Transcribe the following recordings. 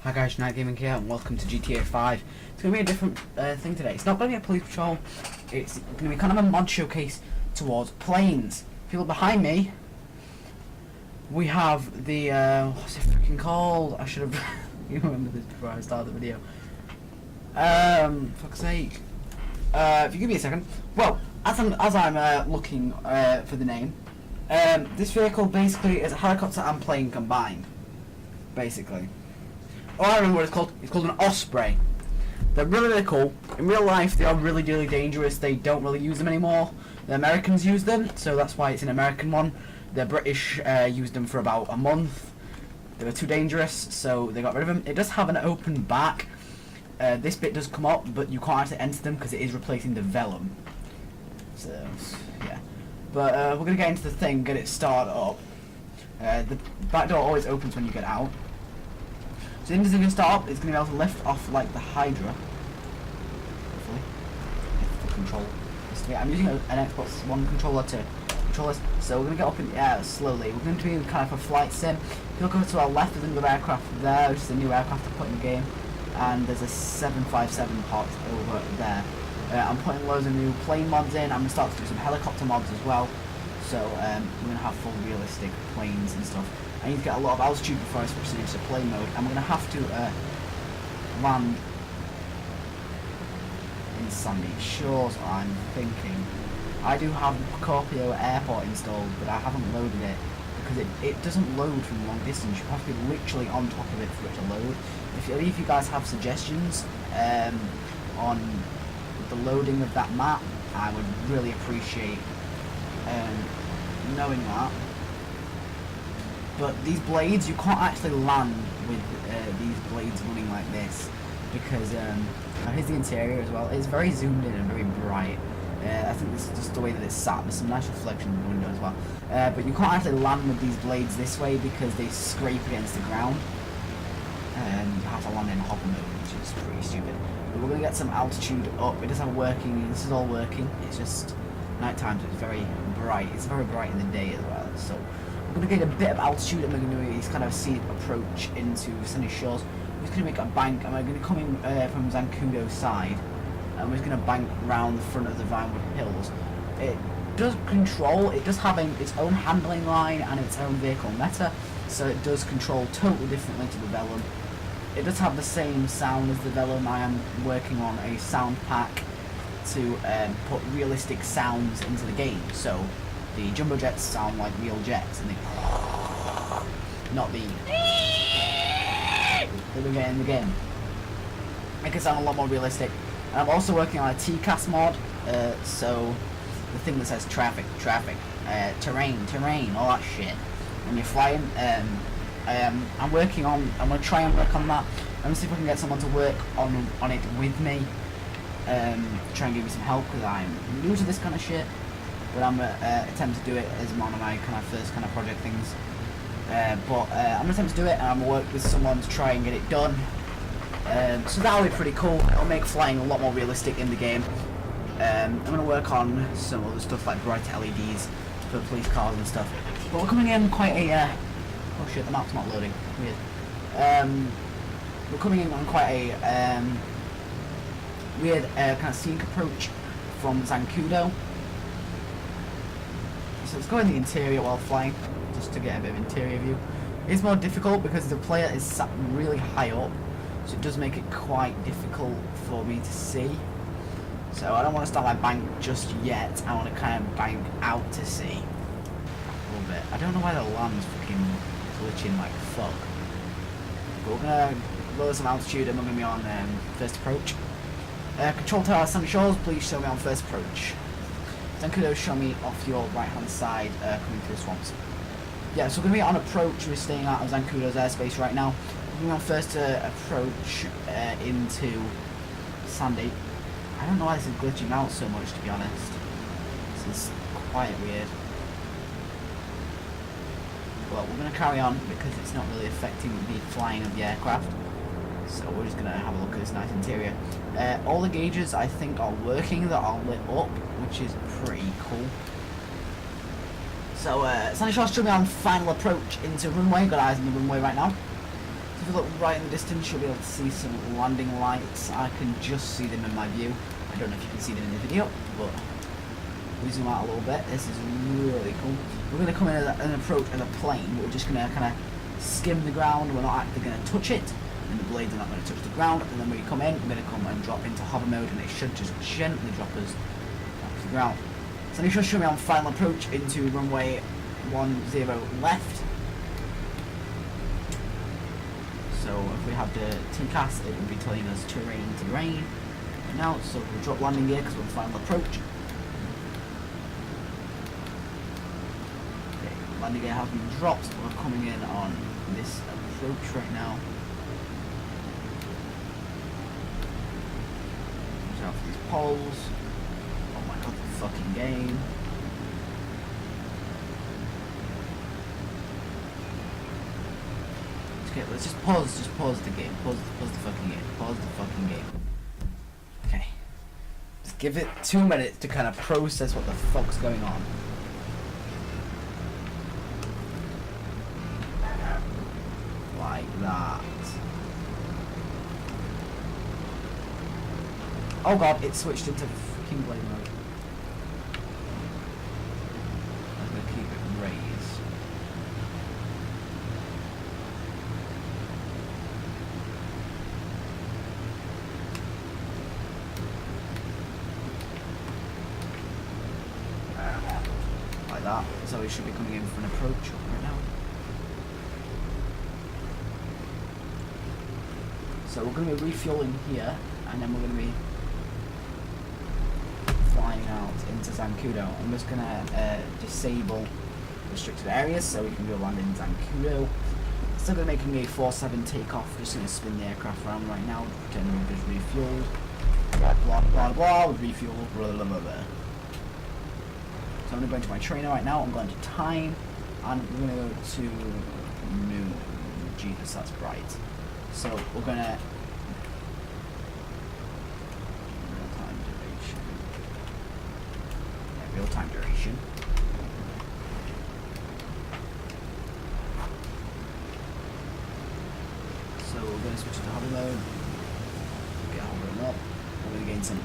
Hi guys, Night Gaming here and welcome to GTA 5. It's going to be a different thing today. It's not going to be a police patrol, it's going to be kind of a mod showcase towards planes. People behind me, we have the, what's it freaking called? I should have you remember this before I started the video. Fuck's sake. If you give me a second. Well, as I'm looking for the name, this vehicle basically is a helicopter and plane combined, basically. Oh, I remember what it's called. It's called an osprey. They're really, really cool. In real life, they are really, really dangerous. They don't really use them anymore. The Americans use them, so that's why it's an American one. The British used them for about a month. They were too dangerous, so they got rid of them. It does have an open back. This bit does come up, but you can't actually enter them because it is replacing the vellum. So, yeah. But we're going to get into the thing, get it started up. The back door always opens when you get out. So as soon as it start up, it's going to be able to lift off like the Hydra. Hopefully. If the control is to be. I'm using an Xbox One controller to control this. So we're going to get up in the air slowly. We're going to be kind of a flight sim. If you look over to our left, there's another aircraft there, which is a new aircraft I put in the game. And there's a 757 part over there. I'm putting loads of new plane mods in. I'm going to start to do some helicopter mods as well. So we're going to have full realistic planes and stuff. I need to get a lot of altitude before I switch into plane mode. I'm going to have to land in Sandy Shores, I'm thinking. I do have Scorpio Airport installed, but I haven't loaded it because it doesn't load from long distance. You have to be literally on top of it for it to load. If you guys have suggestions on the loading of that map, I would really appreciate knowing that. But these blades, you can't actually land with these blades running like this because here's the interior as well. It's very zoomed in and very bright. I think this is just the way that it's sat. There's some nice reflection in the window as well. But you can't actually land with these blades this way because they scrape against the ground. You have to land in hopper mode, which is pretty stupid. But we're going to get some altitude up. It does have working. This is all working. It's just night time, so it's very bright. It's very bright in the day as well. So we're going to get a bit of altitude and we're going to do this kind of scenic approach into Sunny Shores. We're just going to make a bank and we're going to come in from Zancudo's side and we're just going to bank round the front of the Vinewood Hills. It does control, it does have its own handling line and its own vehicle meta, so it does control totally differently to the Vellum. It does have the same sound as the Vellum. I am working on a sound pack to put realistic sounds into the game, so the jumbo jets sound like real jets, and they not the that we get in the game. Make it sound a lot more realistic. And I'm also working on a TCAS mod, so the thing that says traffic, terrain, all that shit. When you're flying, I'm going to try and work on that. I'm going to see if I can get someone to work on it with me. Try and give me some help because I'm new to this kind of shit. But I'm going to attempt to do it as one of my kind of first kind of project things. I'm going to attempt to do it and I'm going to work with someone to try and get it done. So that'll be pretty cool. It'll make flying a lot more realistic in the game. I'm going to work on some other stuff like bright LEDs for police cars and stuff. But we're coming in quite a... oh shit, the map's not loading. Weird. We're coming in on quite a weird kind of scenic approach from Zancudo. So let's go in the interior while flying, just to get a bit of interior view. It's more difficult because the player is sat really high up, so it does make it quite difficult for me to see. So I don't want to start my bank just yet. I want to kind of bank out to sea a little bit. I don't know why the land's fucking glitching like fuck. But we're gonna lower some altitude and we're gonna be on first approach. Control tower Sunny Shores, please show me on first approach. Zancudo, show me off your right hand side coming through the swamps. Yeah, so we're gonna be on approach. We're staying out of Zancudo's airspace right now. We're going on first approach into Sandy. I don't know why this is glitching out so much, to be honest. This is quite weird. Well, we're going to carry on because it's not really affecting the flying of the aircraft. So we're just going to have a look at this nice interior. All the gauges I think are working, that are lit up, which is pretty cool. So Sandy Shores should be on final approach into runway. Got eyes on the runway right now. If you look right in the distance, you'll be able to see some landing lights. I can just see them in my view. I don't know if you can see them in the video, but we zoom out a little bit. This is really cool. We're going to come in and approach as a plane, but we're just going to kind of skim the ground. We're not actually going to touch it, and the blades are not going to touch the ground. And then when we come in, we're going to come and drop into hover mode, and it should just gently drop us back to the ground. So let me just show me on final approach into runway 10 left. So if we have the TCAS, it would be telling us terrain right now. So we'll drop landing gear because we're on final approach. Okay, landing gear has been dropped. We're coming in on this approach right now. Watch out for these poles. Oh my god, the fucking game. Okay, let's just pause the game. Pause the fucking game. Pause the fucking game. Okay. Just give it 2 minutes to kind of process what the fuck's going on. Like that. Oh god, it switched into freaking blade mode. I'm gonna keep it raised. That, so we should be coming in for an approach right now. So we're going to be refueling here, and then we're going to be flying out into Zancudo. I'm just going to disable restricted areas so we can go land in Zancudo. Still going to be making a 4-7 takeoff, just going to spin the aircraft around right now, pretending we've just refueled. Blah blah blah blah, we've refueled, blah blah blah blah. So I'm going to go into my trainer right now, I'm going to time, and we're going to go to noon. Jesus, that's bright. So we're going to real-time duration. Yeah, real-time duration. So we're going to switch to hover mode. Get hovering up. We're going to gain some.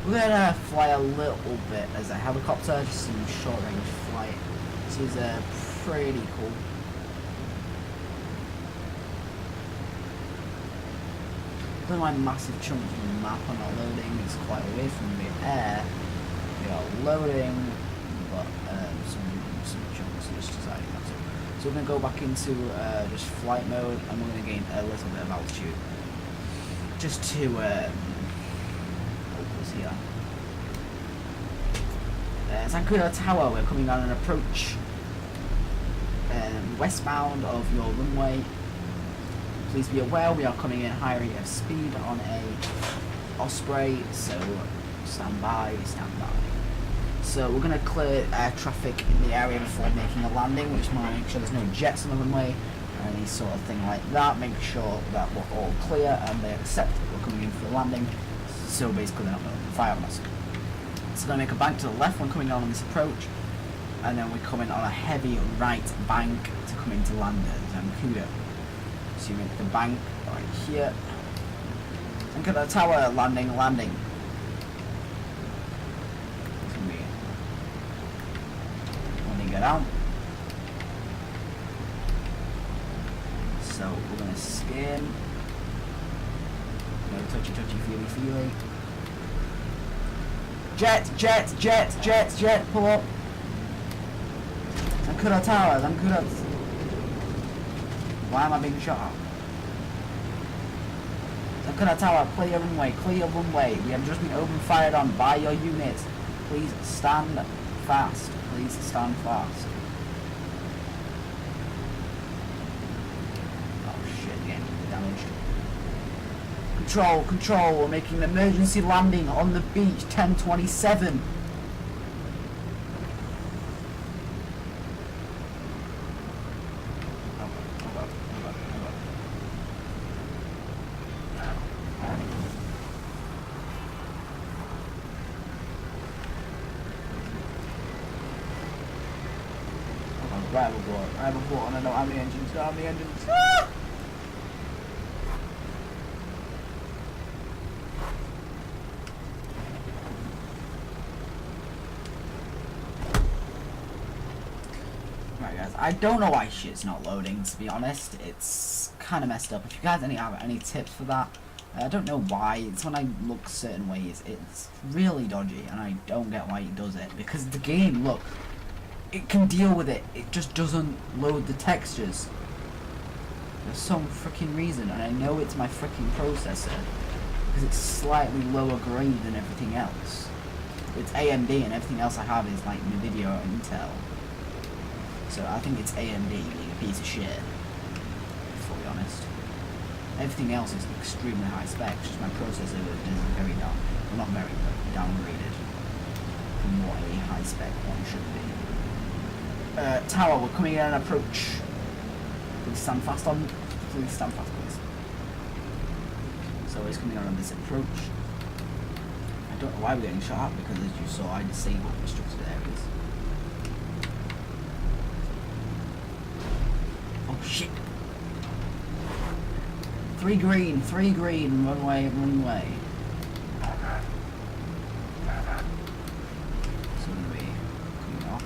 We're going to fly a little bit as a helicopter, just some short range flight. This is pretty cool. I don't mind massive chunks of the map are not loading, it's quite away from the air. We are loading, but some chunks are just deciding not to. So we're going to go back into just flight mode, and we're going to gain a little bit of altitude. Just to here. Zancudo Tower, we're coming on an approach westbound of your runway. Please be aware we are coming in high rate of speed on a Osprey, so stand by, stand by. So we're going to clear air traffic in the area before making a landing. We just want to make sure there's no jets on the runway or any sort of thing like that. Make sure that we're all clear and they accept that we're coming in for a landing. So basically they're not going to fire on us. So going to make a bank to the left when coming on this approach, and then we come in on a heavy right bank to come into land at Zancudo. So you make the bank right here. Zancudo Tower, landing. When you get out. So we're going to skim. No touchy, feely. Jet, pull up. Zancudo Tower, Zancudo. Why am I being shot at? Zancudo Tower, clear runway. We have just been open fired on by your units. Please stand fast. Oh shit, getting damaged. Control, we're making an emergency landing on the beach, 10:27. Rival port, and I don't have any engines. Damn the engines. Ah! Right guys, I don't know why shit's not loading, to be honest. It's kind of messed up. If you guys have any tips for that, I don't know why. It's when I look certain ways, it's really dodgy, and I don't get why it does it. Because the game, look, it can deal with it. It just doesn't load the textures. There's some freaking reason, and I know it's my freaking processor, because it's slightly lower grade than everything else. It's AMD, and everything else I have is like Nvidia or Intel. So I think it's AMD being a piece of shit, to be fully honest. Everything else is extremely high spec, just my processor is very down, well not very, but downgraded from what a high spec one should be. Tower, we're coming in an approach. Please stand fast on, please stand fast please. So he's coming on this approach. I don't know why we're getting shot at, because as you saw I disabled restricted areas. Oh shit! 3 green, runway. So we're going to be coming off.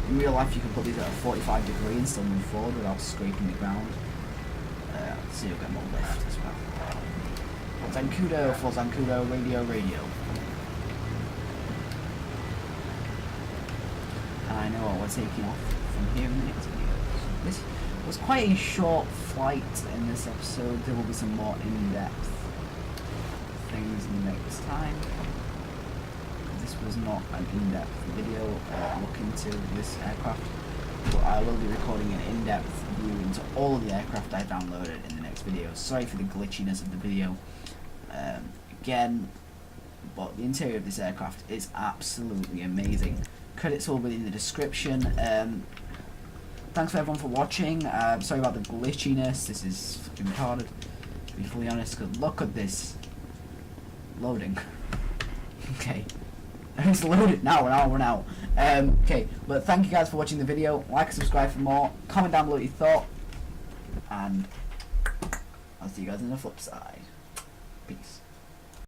In real life you can put these at a 45 degree and still move forward without scraping the ground. So you'll get more lift as well. Full Zancudo, radio. And I know what we're taking off from here in the next video. So this was quite a short flight in this episode. There will be some more in-depth things next time. This was not an in-depth video look into this aircraft, but I will be recording an in-depth view into all of the aircraft I downloaded in the next video. Sorry for the glitchiness of the video again, but the interior of this aircraft is absolutely amazing. Credits will be in the description. Thanks for everyone for watching. Sorry about the glitchiness. This is fucking retarded, to be fully honest, because look at this. Loading. Okay. It's loaded now, we're out. Okay, but thank you guys for watching the video. Like and subscribe for more. Comment down below what you thought. And I'll see you guys on the flip side. Peace.